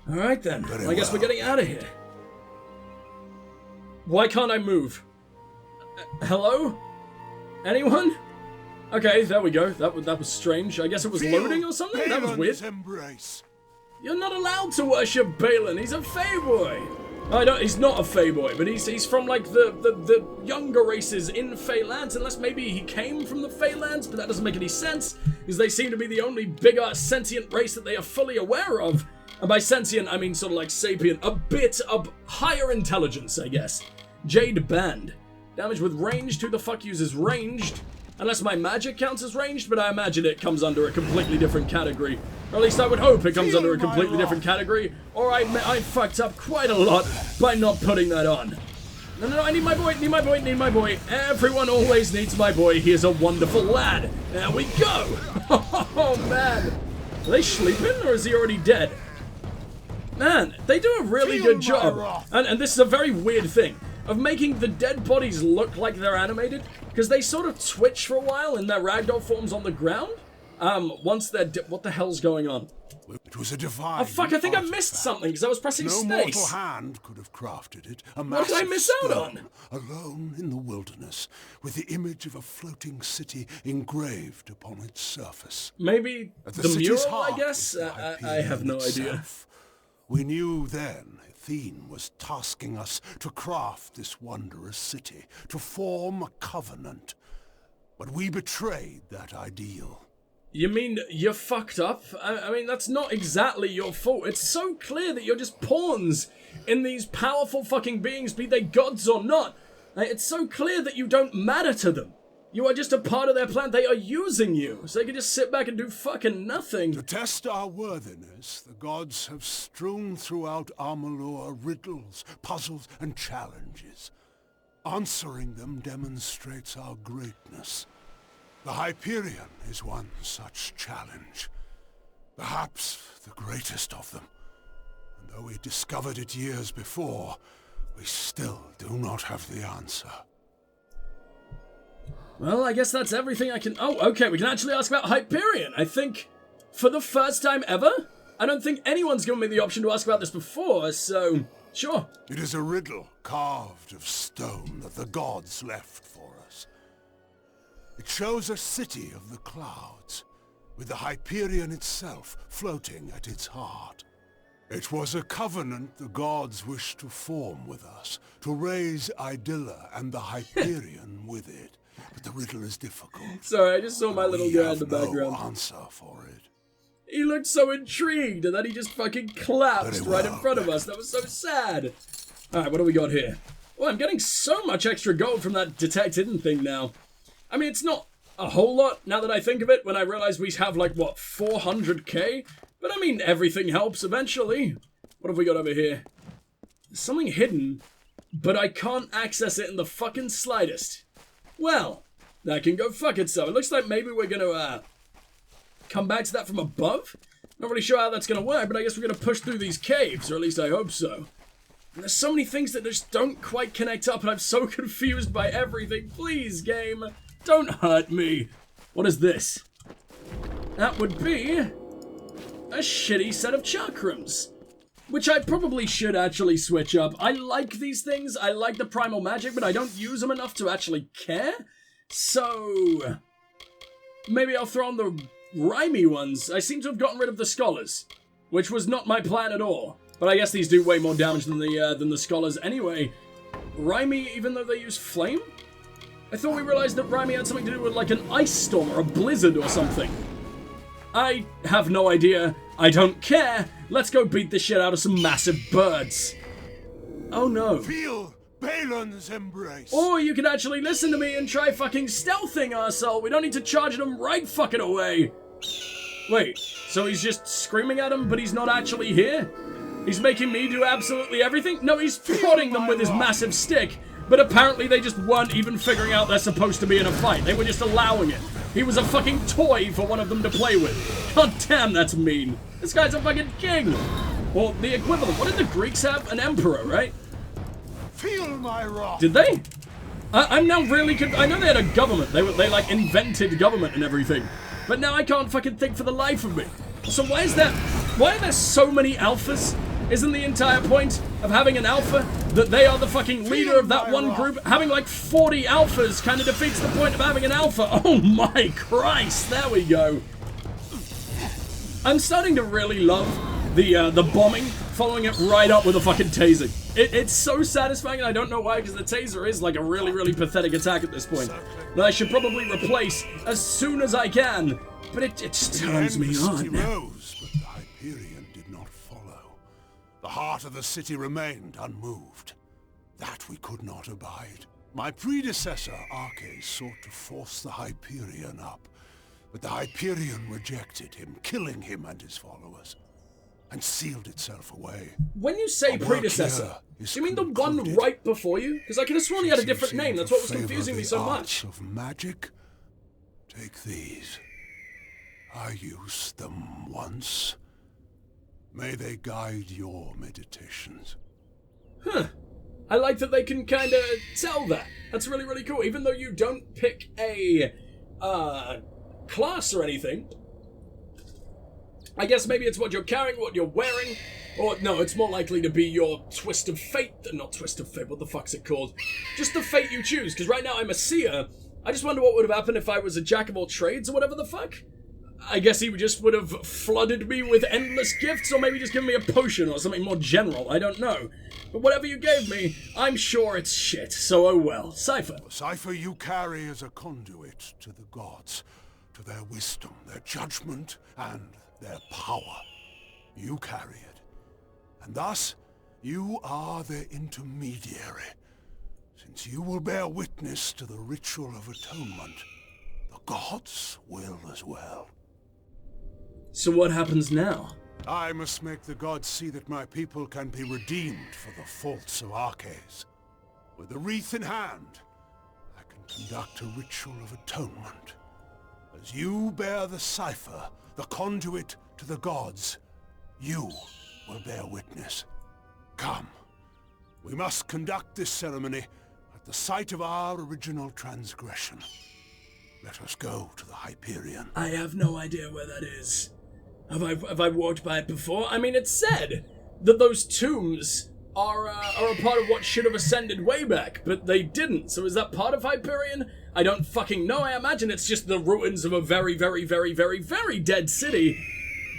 Alright then, I guess we're getting out of here. Why can't I move? Hello? Anyone? Okay, there we go. That was strange. I guess it was loading or something? That was weird. Embrace. You're not allowed to worship Balin. He's a Feyboy. I don't. He's not a Feyboy, but he's from like the younger races in Feylands. Unless maybe he came from the Feylands, but that doesn't make any sense, because they seem to be the only bigger sentient race that they are fully aware of. And by sentient, I mean sort of like sapient, a bit of higher intelligence, I guess. Jade Band. Damage with ranged. Who the fuck uses ranged? Unless my magic counts as ranged, but I imagine it comes under a completely different category. Or at least I would hope it comes under a completely different category, or I fucked up quite a lot by not putting that on. No, I need my boy, need my boy. Everyone always needs my boy. He is a wonderful lad. There we go. Oh, man. Are they sleeping, or is he already dead? Man, they do a really good job. And this is a very weird thing of making the dead bodies look like they're animated, because they sort of twitch for a while in their ragdoll forms on the ground. Once they're what the hell's going on? It was a divine. Oh fuck! I think I missed something because I was pressing space. No mortal hand could have crafted it. What did I miss out on? Alone in the wilderness, with the image of a floating city engraved upon its surface. Maybe the mural, I guess. I have no idea. We knew then Athene was tasking us to craft this wondrous city, to form a covenant. But we betrayed that ideal. You mean you're fucked up? I mean, that's not exactly your fault. It's so clear that you're just pawns in these powerful fucking beings, be they gods or not. It's so clear that you don't matter to them. You are just a part of their plan. They are using you, so they can just sit back and do fucking nothing. To test our worthiness, the gods have strewn throughout Amalur riddles, puzzles, and challenges. Answering them demonstrates our greatness. The Hyperion is one such challenge. Perhaps the greatest of them. And though we discovered it years before, we still do not have the answer. Well, I guess that's everything I can... Oh, okay, we can actually ask about Hyperion. I think, for the first time ever, I don't think anyone's given me the option to ask about this before, so... Sure. It is a riddle carved of stone that the gods left for us. It shows a city of the clouds, with the Hyperion itself floating at its heart. It was a covenant the gods wished to form with us, to raise Idylla and the Hyperion with it. But the riddle is difficult. Sorry, I just saw my little guy in the background. No answer for it. He looked so intrigued, and then he just fucking collapsed right in front of us. That was so sad. Alright, what do we got here? Well, I'm getting so much extra gold from that detect hidden thing now. I mean, it's not a whole lot, now that I think of it, when I realize we have, like, what, 400k? But, I mean, everything helps eventually. What have we got over here? There's something hidden, but I can't access it in the fucking slightest. Well, that can go fuck itself. It looks like maybe we're gonna, come back to that from above? Not really sure how that's gonna work, but I guess we're gonna push through these caves, or at least I hope so. And there's so many things that just don't quite connect up, and I'm so confused by everything. Please, game, don't hurt me. What is this? That would be a shitty set of chakrams, which I probably should actually switch up. I like these things, I like the primal magic, but I don't use them enough to actually care. So maybe I'll throw on the rhymy ones. I seem to have gotten rid of the scholars, which was not my plan at all. But I guess these do way more damage than the scholars anyway. Rhymy, even though they use flame? I thought we realized that Rhymy had something to do with like an ice storm or a blizzard or something. I have no idea. I don't care. Let's go beat the shit out of some massive birds. Oh no. Feel Balin's embrace. Or you could actually listen to me and try fucking stealthing, arsehole. We don't need to charge at him right fucking away. Wait, so he's just screaming at him, but he's not actually here? He's making me do absolutely everything? No, he's prodding them with his massive stick, but apparently they just weren't even figuring out they're supposed to be in a fight. They were just allowing it. He was a fucking toy for one of them to play with. God damn, that's mean. This guy's a fucking king. Or the equivalent. What did the Greeks have? An emperor, right? Feel my wrath. Did they? I'm now really I know they had a government. They like invented government and everything. But now I can't fucking think for the life of me. So why are there so many alphas Isn't the entire point of having an alpha that they are the fucking leader of that one group? Having like 40 alphas kind of defeats the point of having an alpha. Oh my Christ, there we go. I'm starting to really love the bombing, following it right up with a fucking tasing. It's so satisfying, and I don't know why, because the taser is like a really, really pathetic attack at this point that I should probably replace as soon as I can, but it just turns me on. Rose, but the Hyperion did not follow. The heart of the city remained unmoved. That we could not abide. My predecessor, Arches, sought to force the Hyperion up, but the Hyperion rejected him, killing him and his followers, and sealed itself away. When you say predecessor, do you mean the one right before you? Because I could have sworn he had a different name. That's what was confusing me so much. Of magic, take these. I used them once. May they guide your meditations. Huh. I like that they can kind of tell that. That's really, really cool. Even though you don't pick a class or anything, I guess maybe it's what you're carrying, what you're wearing, or no, it's more likely to be your twist of fate, not twist of fate, what the fuck's it called? Just the fate you choose, because right now I'm a seer. I just wonder what would have happened if I was a jack of all trades or whatever the fuck. I guess he just would have flooded me with endless gifts, or maybe just given me a potion or something more general, I don't know. But whatever you gave me, I'm sure it's shit, so oh well. Cipher. The cipher you carry is a conduit to the gods, to their wisdom, their judgment, and their power. You carry it, and thus you are their intermediary, since you will bear witness to the ritual of atonement. The gods will as well. So what happens now? I must make the gods see that my people can be redeemed for the faults of Arches. With the wreath in hand, I can conduct a ritual of atonement. As you bear the cipher, the conduit to the gods, you will bear witness. Come, we must conduct this ceremony at the site of our original transgression. Let us go to the Hyperion. I have no idea where that is. Have I walked by it before? I mean, it's said that those tombs are a part of what should have ascended way back, but they didn't. So is that part of Hyperion? I don't fucking know. I imagine it's just the ruins of a very, very, very, very, very dead city.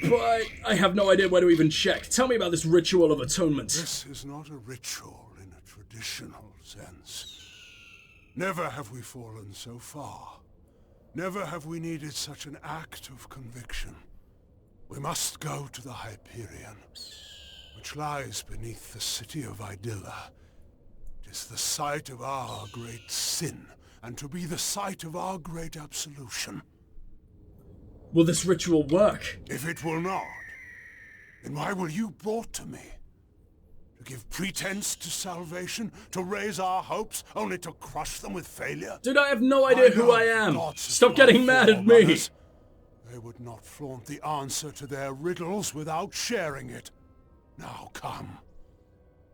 But I have no idea where to even check. Tell me about this ritual of atonement. This is not a ritual in a traditional sense. Never have we fallen so far. Never have we needed such an act of conviction. We must go to the Hyperion, which lies beneath the city of Idilla. It is the site of our great sin, and to be the site of our great absolution. Will this ritual work? If it will not, then why were you brought to me? To give pretense to salvation? To raise our hopes, only to crush them with failure? Dude, I have no idea who I am. Stop getting mad at me. They would not flaunt the answer to their riddles without sharing it. Now come.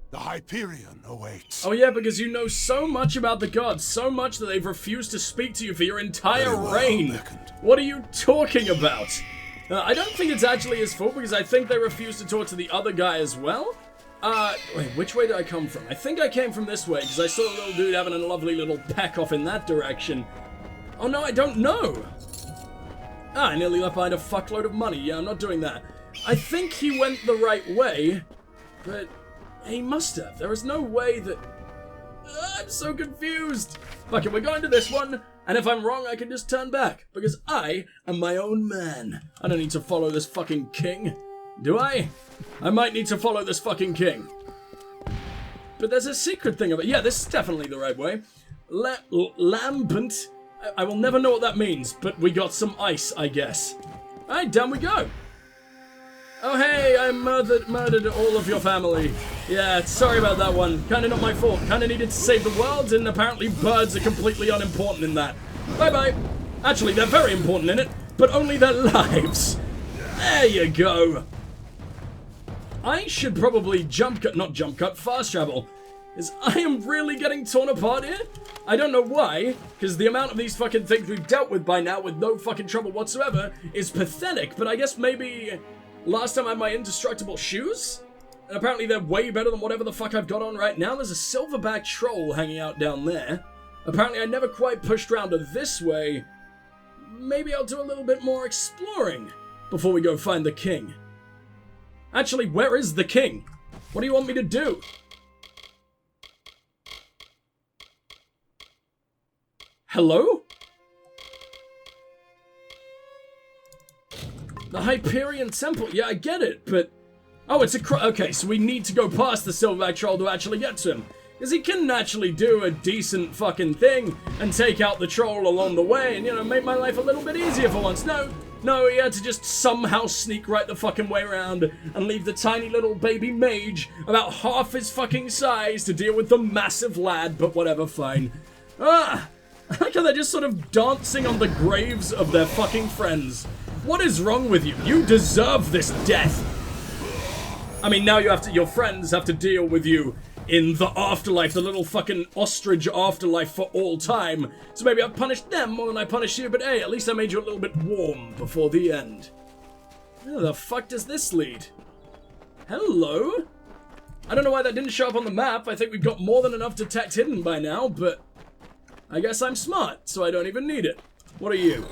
The Hyperion awaits. Oh yeah, because you know so much about the gods, so much that they've refused to speak to you for your entire reign. What are you talking about? I don't think it's actually his fault, because I think they refused to talk to the other guy as well. Wait, which way did I come from? I think I came from this way, because I saw a little dude having a lovely little peck off in that direction. Oh no, I don't know. I nearly left behind a fuckload of money. Yeah, I'm not doing that. I think he went the right way, but he must have. There is no way that... I'm so confused. Fuck it, we're going to this one, and if I'm wrong, I can just turn back, because I am my own man. I don't need to follow this fucking king. Do I? I might need to follow this fucking king. But there's a secret thing about it. Yeah, this is definitely the right way. Lambent. I will never know what that means, but we got some ice, I guess. Alright, down we go. Oh hey, I murdered all of your family. Yeah, sorry about that one. Kinda not my fault. Kinda needed to save the world, and apparently birds are completely unimportant in that. Bye-bye. Actually, they're very important in it, but only their lives. There you go. I should probably fast travel. Because I am really getting torn apart here. I don't know why, because the amount of these fucking things we've dealt with by now with no fucking trouble whatsoever is pathetic, but I guess maybe last time I had my indestructible shoes? And apparently they're way better than whatever the fuck I've got on right now. There's a silverback troll hanging out down there. Apparently I never quite pushed round to this way. Maybe I'll do a little bit more exploring before we go find the king. Actually, where is the king? What do you want me to do? Hello? The Hyperion Temple. Yeah, I get it, but... Oh, it's a okay, so we need to go past the Silverback Troll to actually get to him. Because he can actually do a decent fucking thing and take out the troll along the way and, you know, make my life a little bit easier for once. No, he had to just somehow sneak right the fucking way around and leave the tiny little baby mage about half his fucking size to deal with the massive lad, but whatever, fine. I like how they're just sort of dancing on the graves of their fucking friends. What is wrong with you? You deserve this death. I mean, now your friends have to deal with you in the afterlife, the little fucking ostrich afterlife for all time. So maybe I've punished them more than I punished you, but hey, at least I made you a little bit warm before the end. Where the fuck does this lead? Hello? I don't know why that didn't show up on the map. I think we've got more than enough detect hidden by now, but I guess I'm smart, so I don't even need it. What are you?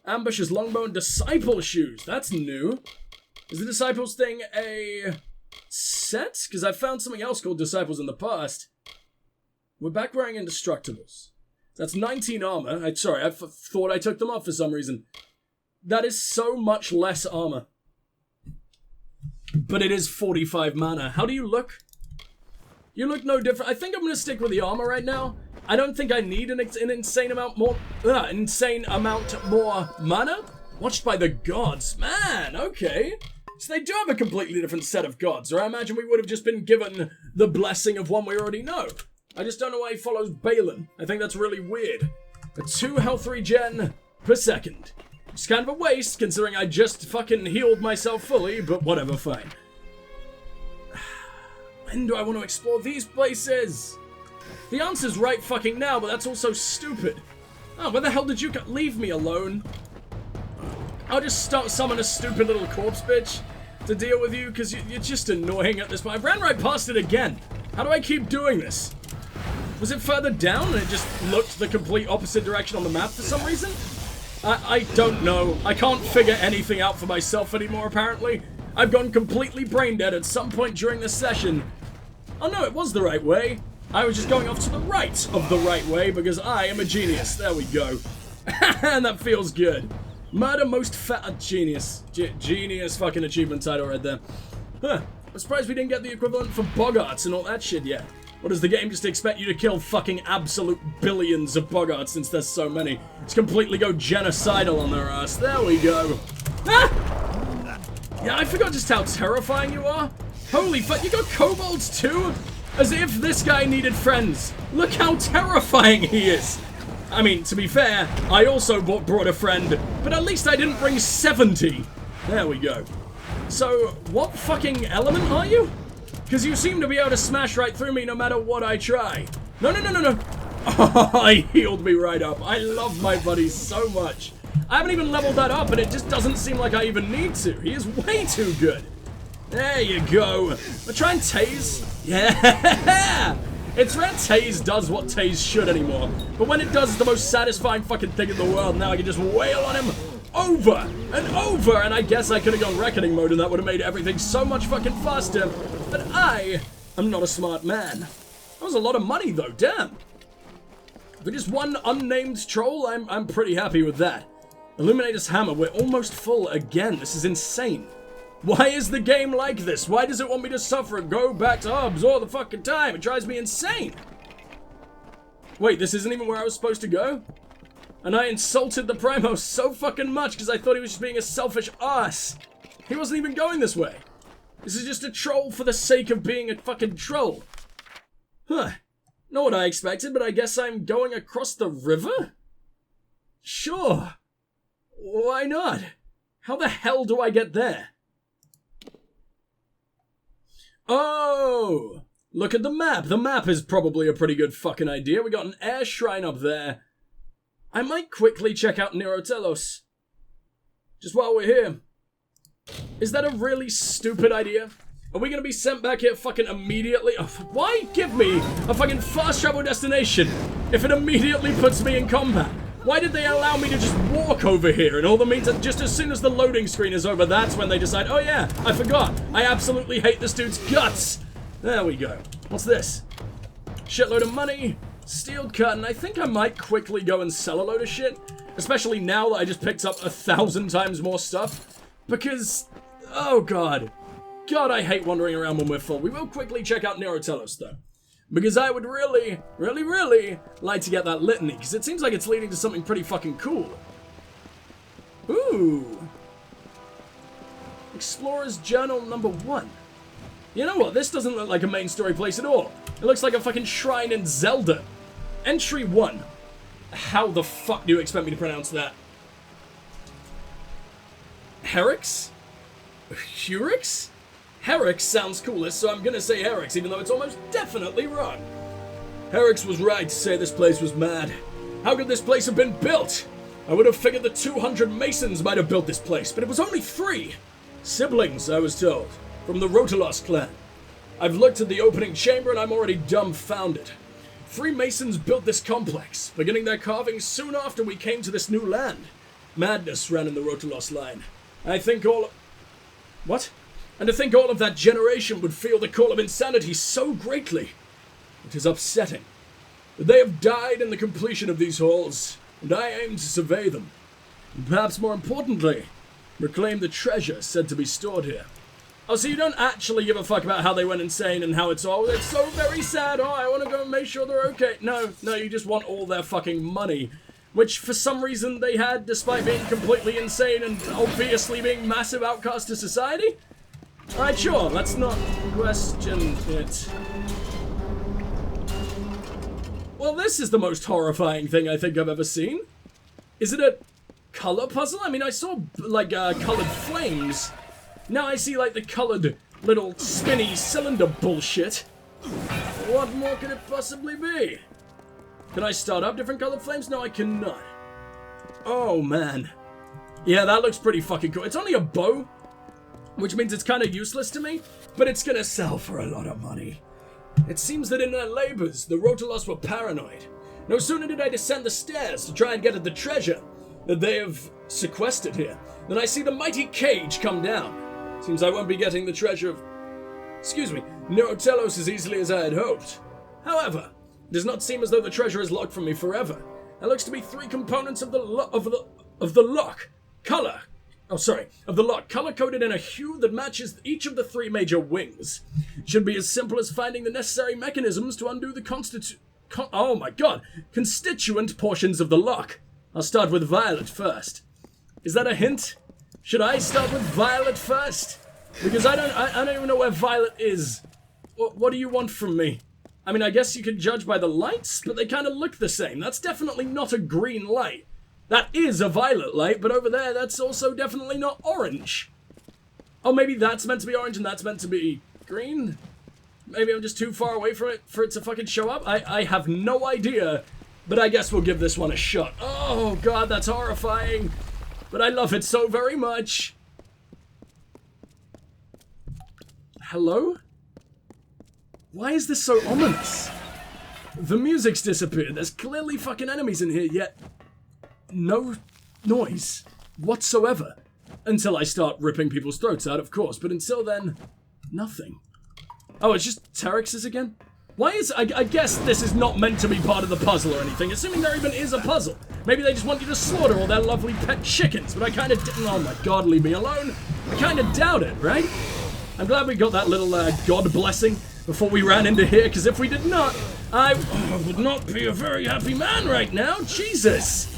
Ambushes, longbow, and disciple shoes. That's new. Is the disciples thing a set? Because I found something else called disciples in the past. We're back wearing indestructibles. That's 19 armor. I thought I took them off for some reason. That is so much less armor. But it is 45 mana. How do you look? You look no different. I think I'm going to stick with the armor right now. I don't think I need an insane amount more mana. Watched by the gods. Man, okay. So they do have a completely different set of gods, or I imagine we would have just been given the blessing of one we already know. I just don't know why he follows Balin. I think that's really weird. A 2 health regen per second. It's kind of a waste, considering I just fucking healed myself fully, but whatever, fine. When do I want to explore these places? The answer's right fucking now, but that's also stupid. Oh, where the hell did you go? Leave me alone. I'll just summon a stupid little corpse bitch to deal with you, because you're just annoying at this point. I ran right past it again. How do I keep doing this? Was it further down and it just looked the complete opposite direction on the map for some reason? I don't know. I can't figure anything out for myself anymore, apparently. I've gone completely brain dead at some point during this session. Oh no, it was the right way. I was just going off to the right of the right way because I am a genius. There we go. And that feels good. Murder most genius. Genius fucking achievement title right there. Huh. I'm surprised we didn't get the equivalent for boggarts and all that shit yet. What does the game just expect you to kill fucking absolute billions of boggarts since there's so many? It's completely go genocidal on their ass. There we go. Ah! Yeah, I forgot just how terrifying you are. Holy fuck, you got kobolds too? As if this guy needed friends. Look how terrifying he is. I mean, to be fair, I also brought a friend, but at least I didn't bring 70. There we go. So, what fucking element are you? Because you seem to be able to smash right through me no matter what I try. No. Oh, he healed me right up. I love my buddy so much. I haven't even leveled that up, and it just doesn't seem like I even need to. He is way too good. There you go. I'll try and tase. Yeah! It's rare tase does what tase should anymore. But when it does, it's the most satisfying fucking thing in the world. Now I can just wail on him over and over. And I guess I could have gone Reckoning mode and that would have made everything so much fucking faster. But I am not a smart man. That was a lot of money though, damn. For just one unnamed troll, I'm pretty happy with that. Illuminator's Hammer, we're almost full again. This is insane. Why is the game like this? Why does it want me to suffer and go back to hubs all the fucking time? It drives me insane. Wait, this isn't even where I was supposed to go? And I insulted the Primo so fucking much because I thought he was just being a selfish ass. He wasn't even going this way. This is just a troll for the sake of being a fucking troll. Huh. Not what I expected, but I guess I'm going across the river? Sure. Why not? How the hell do I get there? Oh! Look at the map. The map is probably a pretty good fucking idea. We got an air shrine up there. I might quickly check out Nerotelos. Just while we're here. Is that a really stupid idea? Are we gonna be sent back here fucking immediately? Oh, why give me a fucking fast travel destination if it immediately puts me in combat? Why did they allow me to just walk over here? And all that means that just as soon as the loading screen is over, that's when they decide, oh yeah, I forgot. I absolutely hate this dude's guts. There we go. What's this? Shitload of money. Steel curtain. I think I might quickly go and sell a load of shit. Especially now that I just picked up 1,000 times more stuff. Because, oh god. God, I hate wandering around when we're full. We will quickly check out Neurotelos, though. Because I would really, really, really like to get that litany. Because it seems like it's leading to something pretty fucking cool. Ooh. Explorer's Journal number 1. You know what? This doesn't look like a main story place at all. It looks like a fucking shrine in Zelda. Entry 1. How the fuck do you expect me to pronounce that? Herix? Hurix? Herix sounds coolest, so I'm gonna say Herix, even though it's almost definitely wrong. Herix was right to say this place was mad. How could this place have been built? I would have figured the 200 masons might have built this place, but it was only 3. Siblings, I was told, from the Rotelos clan. I've looked at the opening chamber and I'm already dumbfounded. 3 masons built this complex, beginning their carving soon after we came to this new land. Madness ran in the Rotelos line. I think all... What? And to think all of that generation would feel the call of insanity so greatly. It is upsetting. But they have died in the completion of these halls, and I aim to survey them. And perhaps more importantly, reclaim the treasure said to be stored here. Oh, so you don't actually give a fuck about how they went insane and how it's so very sad. Oh, I want to go and make sure they're okay. No, you just want all their fucking money. Which, for some reason, they had, despite being completely insane and obviously being massive outcasts to society? Alright, sure, let's not question it. Well, this is the most horrifying thing I think I've ever seen. Is it a color puzzle? I mean, I saw, like, colored flames. Now I see, like, the colored little spinny cylinder bullshit. What more could it possibly be? Can I start up different colored flames? No, I cannot. Oh, man. Yeah, that looks pretty fucking cool. It's only a bow, which means it's kind of useless to me, but it's gonna sell for a lot of money. It seems that in their labors, the Rotelos were paranoid. No sooner did I descend the stairs to try and get at the treasure that they have sequestered here, than I see the mighty cage come down. Seems I won't be getting the treasure of... Neurotelos as easily as I had hoped. However, it does not seem as though the treasure is locked from me forever. There looks to be 3 components of the lock. Of the lock, color-coded in a hue that matches each of the 3 major wings. It should be as simple as finding the necessary mechanisms to undo the constituent portions of the lock. I'll start with Violet first. Is that a hint? Should I start with Violet first? Because I don't even know where Violet is. What do you want from me? I mean, I guess you could judge by the lights, but they kind of look the same. That's definitely not a green light. That is a violet light, but over there, that's also definitely not orange. Oh, maybe that's meant to be orange and that's meant to be green? Maybe I'm just too far away from it for it to fucking show up? I have no idea, but I guess we'll give this one a shot. Oh, God, that's horrifying. But I love it so very much. Hello? Why is this so ominous? The music's disappeared. There's clearly fucking enemies in here, yet no noise whatsoever. Until I start ripping people's throats out, of course. But until then, nothing. Oh, it's just Terex's again? Why is... I guess this is not meant to be part of the puzzle or anything. Assuming there even is a puzzle. Maybe they just want you to slaughter all their lovely pet chickens. But I kind of... Oh my god, leave me alone. I kind of doubt it, right? I'm glad we got that little god blessing before we ran into here. Because if we did not, I would not be a very happy man right now. Jesus.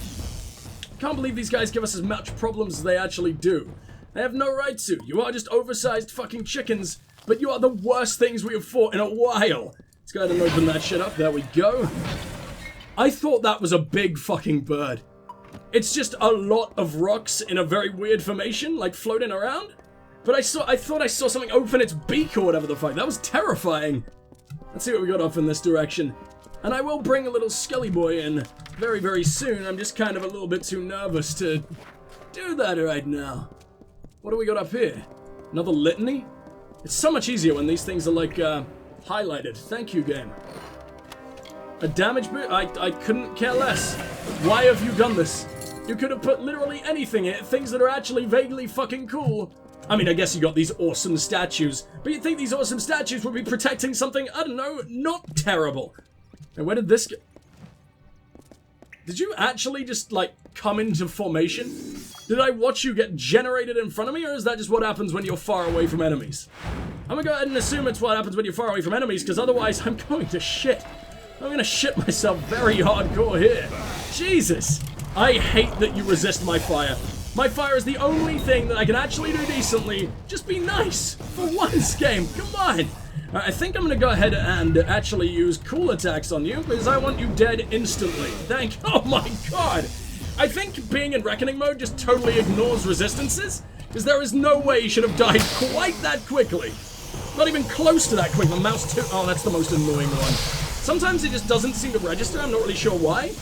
Can't believe these guys give us as much problems as they actually do. They have no right to. You are just oversized fucking chickens, but you are the worst things we have fought in a while. Let's go ahead and open that shit up. There we go. I thought that was a big fucking bird. It's just a lot of rocks in a very weird formation, like floating around. But I thought I saw something open its beak or whatever the fuck. That was terrifying. Let's see what we got off in this direction. And I will bring a little Skelly boy in very, very soon. I'm just kind of a little bit too nervous to do that right now. What do we got up here? Another litany? It's so much easier when these things are, like, highlighted. Thank you, game. A damage boost? I couldn't care less. Why have you done this? You could have put literally anything in it, things that are actually vaguely fucking cool. I mean, I guess you got these awesome statues, but you'd think these awesome statues would be protecting something, I don't know, not terrible. And where did this go? Did you actually just, like, come into formation? Did I watch you get generated in front of me, or is that just what happens when you're far away from enemies? I'm gonna go ahead and assume it's what happens when you're far away from enemies, because otherwise I'm going to shit. I'm gonna shit myself very hardcore here. Jesus! I hate that you resist my fire. My fire is the only thing that I can actually do decently. Just be nice for once, game. Come on. I think I'm going to go ahead and actually use cool attacks on you because I want you dead instantly. Oh my god. I think being in Reckoning mode just totally ignores resistances because there is no way you should have died quite that quickly. Not even close to that quick. The mouse too. Oh, that's the most annoying one. Sometimes it just doesn't seem to register. I'm not really sure why.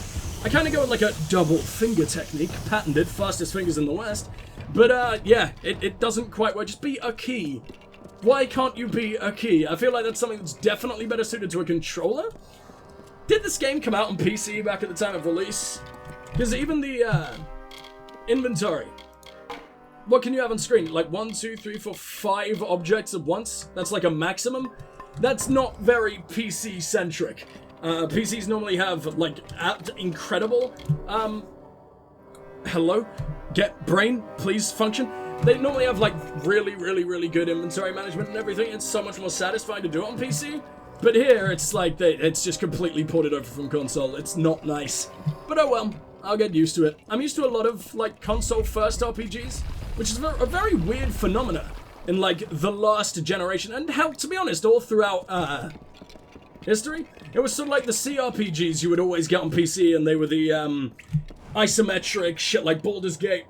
I kind of go with like a double finger technique, patented, fastest fingers in the West. But yeah, it doesn't quite work. Just be a key. Why can't you be a key? I feel like that's something that's definitely better suited to a controller. Did this game come out on PC back at the time of release? Because even the inventory. What can you have on screen? Like 1, 2, 3, 4, 5 objects at once? That's like a maximum? That's not very PC-centric. PCs normally have, like, incredible, hello? Get brain, please, function. They normally have, like, really good inventory management and everything. It's so much more satisfying to do it on PC. But here, it's like, it's just completely ported over from console. It's not nice. But oh well, I'll get used to it. I'm used to a lot of, like, console-first RPGs, which is a very weird phenomena in, like, the last generation. And how, to be honest, all throughout, history, it was sort of like the CRPGs you would always get on PC, and they were the isometric shit like Baldur's Gate,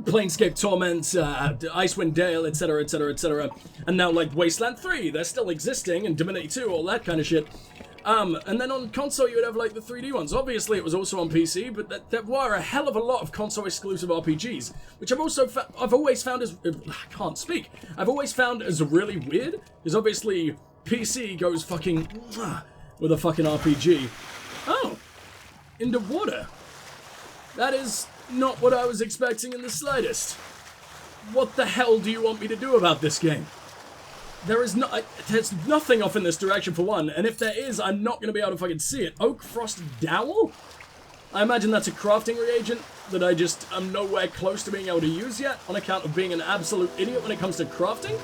Planescape Torment, Icewind Dale, etc, etc, etc. And now like Wasteland 3, they're still existing, and Divinity 2, all that kind of shit. And then on console you would have like the 3D ones. Obviously it was also on PC, but there were a hell of a lot of console exclusive RPGs, which I've always found as I can't speak. I've always found as really weird, because obviously PC goes fucking with a fucking RPG. Oh, into water. That is not what I was expecting in the slightest. What the hell do you want me to do about this game? There's nothing off in this direction for one, and if there is, I'm not going to be able to fucking see it. Oak Frost Dowel? I imagine that's a crafting reagent that I'm nowhere close to being able to use yet, on account of being an absolute idiot when it comes to crafting.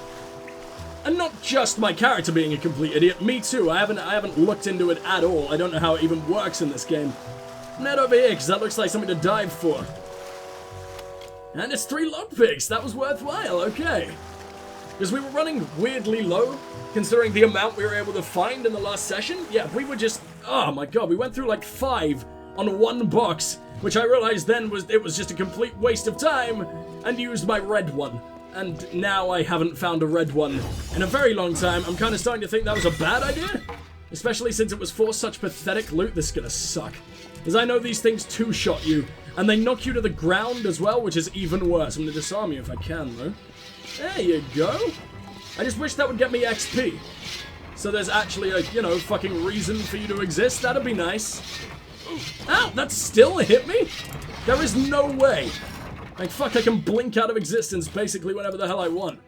And not just my character being a complete idiot, me too. I haven't looked into it at all. I don't know how it even works in this game. Net over here, because that looks like something to dive for. And it's 3 lockpicks. That was worthwhile, okay. Because we were running weirdly low, considering the amount we were able to find in the last session. Yeah, we were just, oh my god, we went through like 5 on 1 box, which I realized then it was just a complete waste of time, and used my red one. And now I haven't found a red one in a very long time. I'm kind of starting to think that was a bad idea. Especially since it was for such pathetic loot. This is gonna suck. Because I know these things two-shot you. And they knock you to the ground as well, which is even worse. I'm gonna disarm you if I can, though. There you go. I just wish that would get me XP. So there's actually a, you know, fucking reason for you to exist. That'd be nice. Ow, that still hit me? There is no way. Like, fuck, I can blink out of existence basically whenever the hell I want.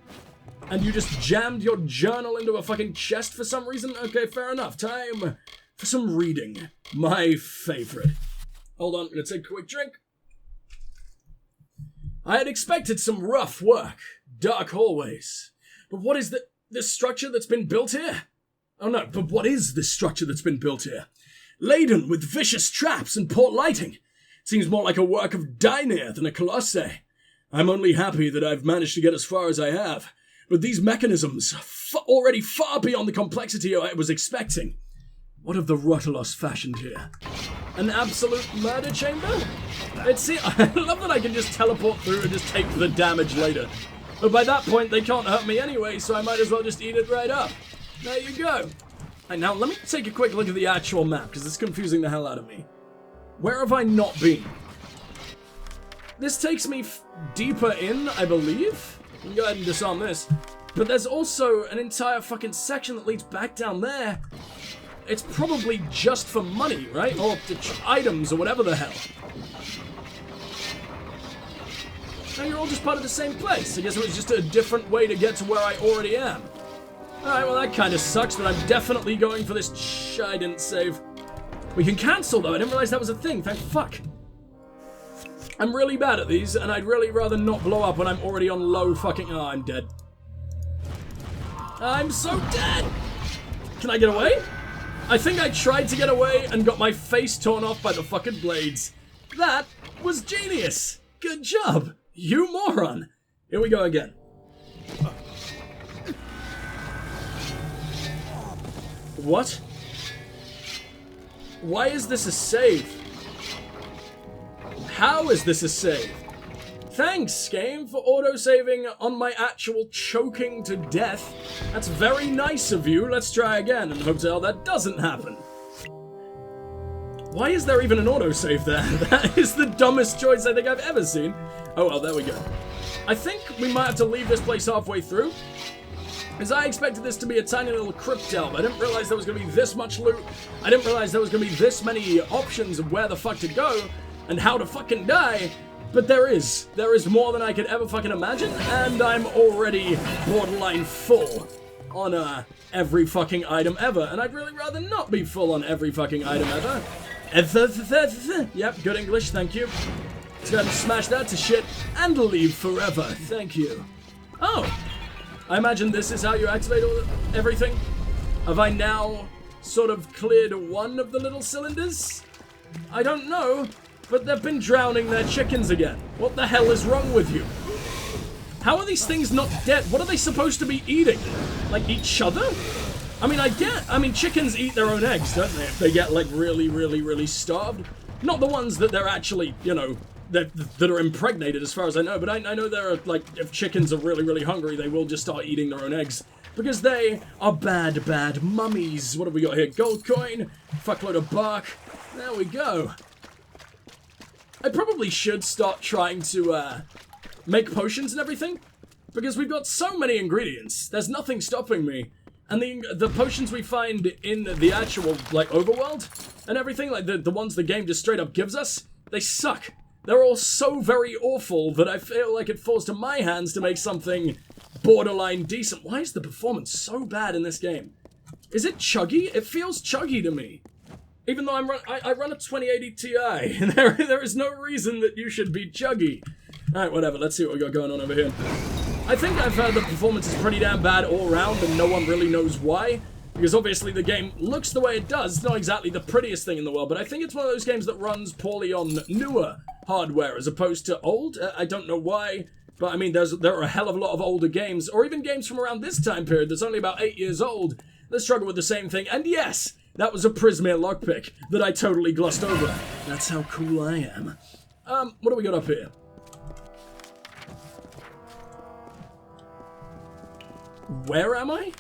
And you just jammed your journal into a fucking chest for some reason? Okay, fair enough. Time for some reading. My favorite. Hold on, I'm gonna take a quick drink. I had expected some rough work. Dark hallways. But what is this structure that's been built here? Oh no, but what is this structure that's been built here? Laden with vicious traps and poor lighting. Seems more like a work of Dynir than a Colossae. I'm only happy that I've managed to get as far as I have, but these mechanisms are already far beyond the complexity I was expecting. What have the Rottelos fashioned here? An absolute murder chamber? I love that I can just teleport through and just take the damage later. But by that point, they can't hurt me anyway, so I might as well just eat it right up. There you go. Right, now let me take a quick look at the actual map, because it's confusing the hell out of me. Where have I not been? This takes me deeper in, I believe. You can go ahead and disarm this. But there's also an entire fucking section that leads back down there. It's probably just for money, right? Or items or whatever the hell. Now you're all just part of the same place. I guess it was just a different way to get to where I already am. Alright, well that kind of sucks, but I'm definitely going for this I didn't save. We can cancel though, I didn't realize that was a thing, thank fuck. I'm really bad at these, and I'd really rather not blow up when I'm already on low fucking... Oh, I'm dead. I'm so dead! Can I get away? I think I tried to get away and got my face torn off by the fucking blades. That was genius! Good job! You moron! Here we go again. What? Why is this a save? How is this a save? Thanks, game, for auto-saving on my actual choking to death. That's very nice of you. Let's try again and hope that doesn't happen. Why is there even an autosave there? That is the dumbest choice I think I've ever seen. Oh well, there we go. I think we might have to leave this place halfway through, because I expected this to be a tiny little crypt delve. I didn't realize there was going to be this much loot. I didn't realize there was going to be this many options of where the fuck to go and how to fucking die. But there is more than I could ever fucking imagine, and I'm already borderline full on every fucking item ever, and I'd really rather not be full on every fucking item ever. Yep, good English, thank you. Let's go ahead and smash that to shit and leave forever, thank you. Oh, I imagine this is how you activate everything. Have I now sort of cleared one of the little cylinders? I don't know. But they've been drowning their chickens again. What the hell is wrong with you? How are these things not dead? What are they supposed to be eating? Like each other? I mean, chickens eat their own eggs, don't they? If they get like really starved. Not the ones that they're actually, you know, that are impregnated as far as I know. But I know there are like, if chickens are really hungry, they will just start eating their own eggs. Because they are bad mummies. What have we got here? Gold coin. Fuckload of bark. There we go. I probably should start trying to make potions and everything, because we've got so many ingredients. There's nothing stopping me. And the potions we find in the actual like overworld and everything, like the ones the game just straight up gives us, they suck. They're all so very awful that I feel like it falls to my hands to make something borderline decent. Why is the performance so bad in this game? Is it chuggy? It feels chuggy to me. Even though I run a 2080 Ti, and there is no reason that you should be chuggy. Alright, whatever, let's see what we got going on over here. I think I've heard the performance is pretty damn bad all around, and no one really knows why. Because obviously the game looks the way it does. It's not exactly the prettiest thing in the world, but I think it's one of those games that runs poorly on newer hardware as opposed to old. I don't know why, but I mean, there are a hell of a lot of older games, or even games from around this time period that's only about 8 years old, that struggle with the same thing. And yes, that was a Prismere lockpick that I totally glossed over. That's how cool I am. What do we got up here? Where am I?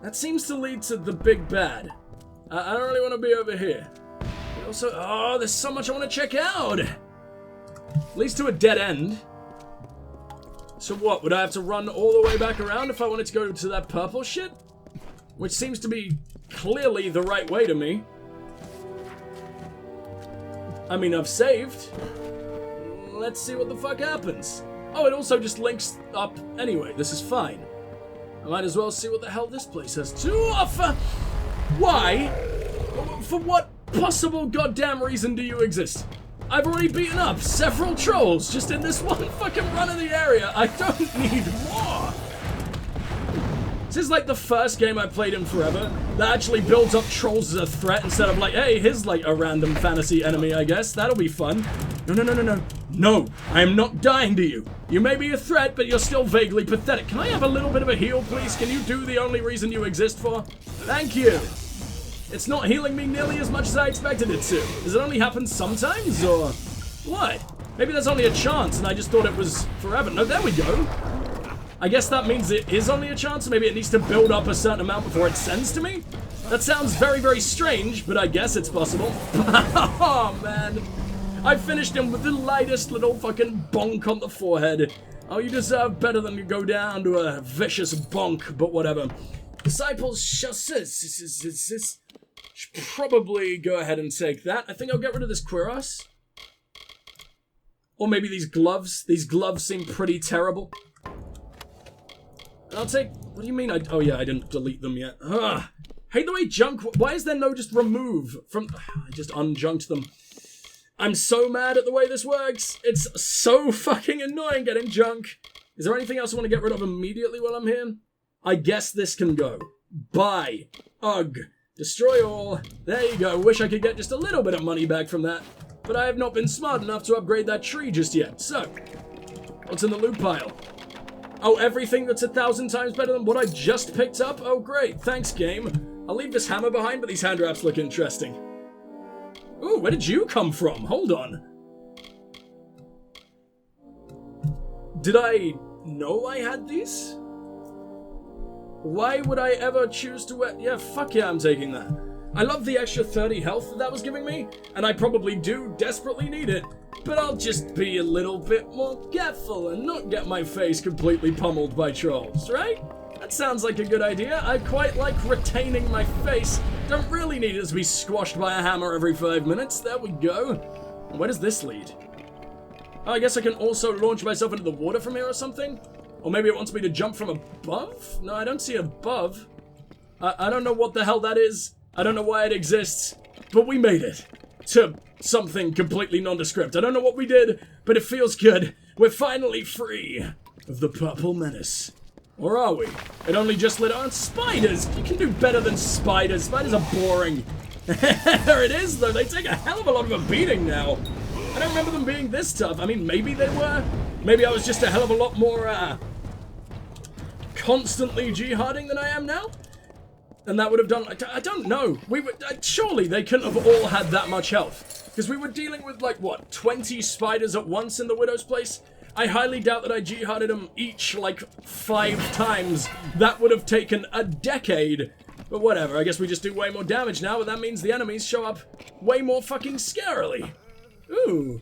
That seems to lead to the big bad. I don't really want to be over here. Also, oh, there's so much I want to check out. Leads to a dead end. So what, would I have to run all the way back around if I wanted to go to that purple shit? Which seems to be clearly the right way to me. I mean, I've saved. Let's see what the fuck happens. Oh, it also just links up anyway. This is fine. I might as well see what the hell this place has to offer. Why? For what possible goddamn reason do you exist? I've already beaten up several trolls just in this one fucking run of the area. I don't need more. This is like the first game I played in forever that actually builds up trolls as a threat instead of like, hey, here's like a random fantasy enemy, I guess. That'll be fun. No. No, I am not dying to you. You may be a threat, but you're still vaguely pathetic. Can I have a little bit of a heal, please? Can you do the only reason you exist for? Thank you. It's not healing me nearly as much as I expected it to. Does it only happen sometimes, or what? Maybe there's only a chance and I just thought it was forever. No, there we go. I guess that means it is only a chance, or maybe it needs to build up a certain amount before it sends to me? That sounds very strange, but I guess it's possible. Oh, man. I finished him with the lightest little fucking bonk on the forehead. Oh, you deserve better than to go down to a vicious bonk, but whatever. Disciples should probably go ahead and take that. I think I'll get rid of this cuirass. Or maybe these gloves. These gloves seem pretty terrible. I'll take... What do you mean? Oh yeah, I didn't delete them yet. Ugh. Hate the way junk... Why is there no just remove from... I just unjunked them. I'm so mad at the way this works. It's so fucking annoying getting junk. Is there anything else I want to get rid of immediately while I'm here? I guess this can go. Buy. Ugh. Destroy all. There you go. Wish I could get just a little bit of money back from that. But I have not been smart enough to upgrade that tree just yet. So, what's in the loot pile? Oh, everything that's 1,000 times better than what I just picked up? Oh, great. Thanks, game. I'll leave this hammer behind, but these hand wraps look interesting. Ooh, where did you come from? Hold on. Did I know I had these? Why would I ever choose to wear... Yeah, fuck yeah, I'm taking that. I love the extra 30 health that was giving me, and I probably do desperately need it, but I'll just be a little bit more careful and not get my face completely pummeled by trolls, right? That sounds like a good idea. I quite like retaining my face. Don't really need it to be squashed by a hammer every 5 minutes. There we go. Where does this lead? Oh, I guess I can also launch myself into the water from here or something? Or maybe it wants me to jump from above? No, I don't see above. I don't know what the hell that is. I don't know why it exists, but we made it to something completely nondescript. I don't know what we did, but it feels good. We're finally free of the Purple Menace. Or are we? It only just lit on spiders. You can do better than spiders. Spiders are boring. There it is, though. They take a hell of a lot of a beating now. I don't remember them being this tough. I mean, maybe they were. Maybe I was just a hell of a lot more, constantly jihading than I am now. And that would have done... I don't know. We were... surely they couldn't have all had that much health. Because we were dealing with, like, what, 20 spiders at once in the Widow's place? I highly doubt that I jihaded them each, like, 5 times. That would have taken a decade. But whatever, I guess we just do way more damage now, but that means the enemies show up way more fucking scarily. Ooh.